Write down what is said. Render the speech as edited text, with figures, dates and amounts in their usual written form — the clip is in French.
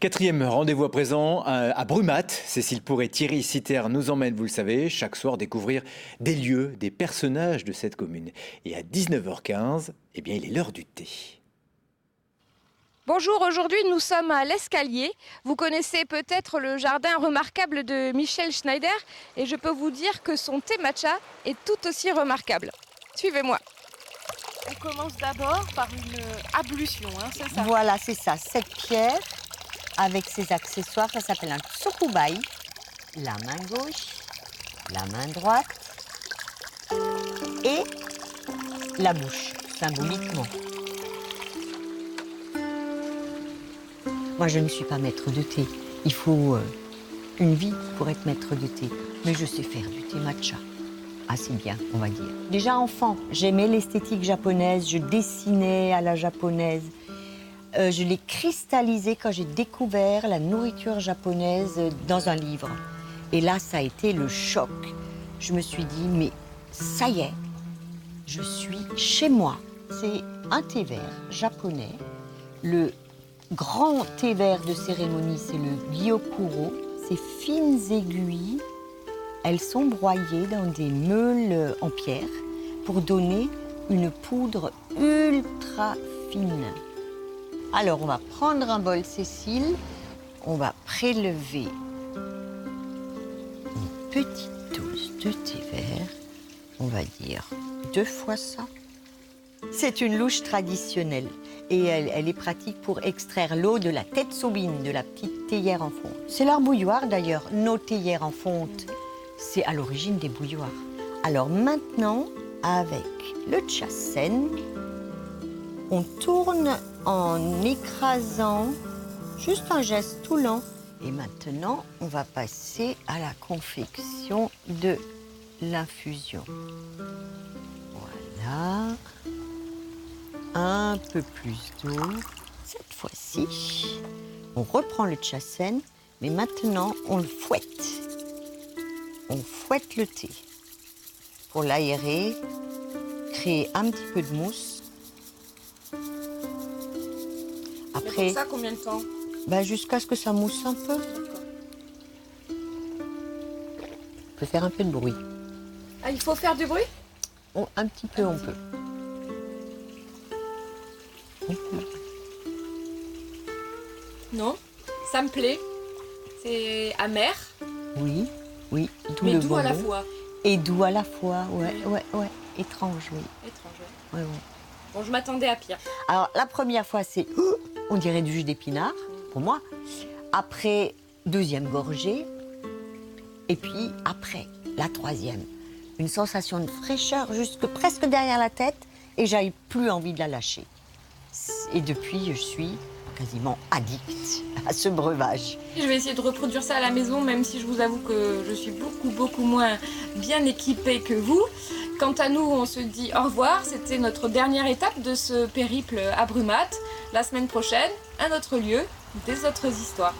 Quatrième rendez-vous à présent à Brumat. Cécile Pour et Thierry Citer nous emmènent, vous le savez, chaque soir découvrir des lieux, des personnages de cette commune. Et à 19h15, eh bien, il est l'heure du thé. Bonjour, aujourd'hui nous sommes à l'Escalier. Vous connaissez peut-être le jardin remarquable de Michel Schneider et je peux vous dire que son thé matcha est tout aussi remarquable. Suivez-moi. On commence d'abord par une ablution, c'est ça? Voilà, c'est ça. Cette pierre, avec ses accessoires, ça s'appelle un tsukubai. La main gauche, la main droite et la bouche, symboliquement. Moi, je ne suis pas maître de thé. Il faut une vie pour être maître de thé. Mais je sais faire du thé matcha. Assez bien, on va dire. Déjà enfant, j'aimais l'esthétique japonaise. Je dessinais à la japonaise. Je l'ai cristallisé quand j'ai découvert la nourriture japonaise dans un livre. Et là, ça a été le choc. Je me suis dit, mais ça y est, je suis chez moi. C'est un thé vert japonais. Le grand thé vert de cérémonie, c'est le gyokuro. Ces fines aiguilles, elles sont broyées dans des meules en pierre pour donner une poudre ultra fine. Alors, on va prendre un bol, Cécile. On va prélever une petite dose de thé vert. On va dire 2 fois ça. C'est une louche traditionnelle et elle est pratique pour extraire l'eau de la tetsubin, de la petite théière en fonte. C'est leur bouilloire d'ailleurs. Nos théières en fonte, c'est à l'origine des bouilloires. Alors maintenant, avec le chasen, on tourne en écrasant, juste un geste tout lent. Et maintenant, on va passer à la confection de l'infusion. Voilà. Un peu plus d'eau. Cette fois-ci, on reprend le chasen, mais maintenant, on le fouette. On fouette le thé pour l'aérer, créer un petit peu de mousse. Après, ça, combien de temps? Jusqu'à ce que ça mousse un peu. On peut faire un peu de bruit. Ah, il faut faire du bruit? Un petit peu, on peut. Non, ça me plaît. C'est amer. Oui, oui. Mais doux à la fois. Et doux à la fois, ouais. Étrange, oui. Étrange, ouais. Bon, je m'attendais à pire. Alors, la première fois, c'est... on dirait du jus d'épinard, pour moi. Après, deuxième gorgée. Et puis, après, la troisième. Une sensation de fraîcheur jusque presque derrière la tête. Et j'avais plus envie de la lâcher. Et depuis, je suis quasiment addict à ce breuvage. Je vais essayer de reproduire ça à la maison, même si je vous avoue que je suis beaucoup moins bien équipée que vous. Quant à nous, on se dit au revoir. C'était notre dernière étape de ce périple à Brumat. La semaine prochaine, un autre lieu, des autres histoires.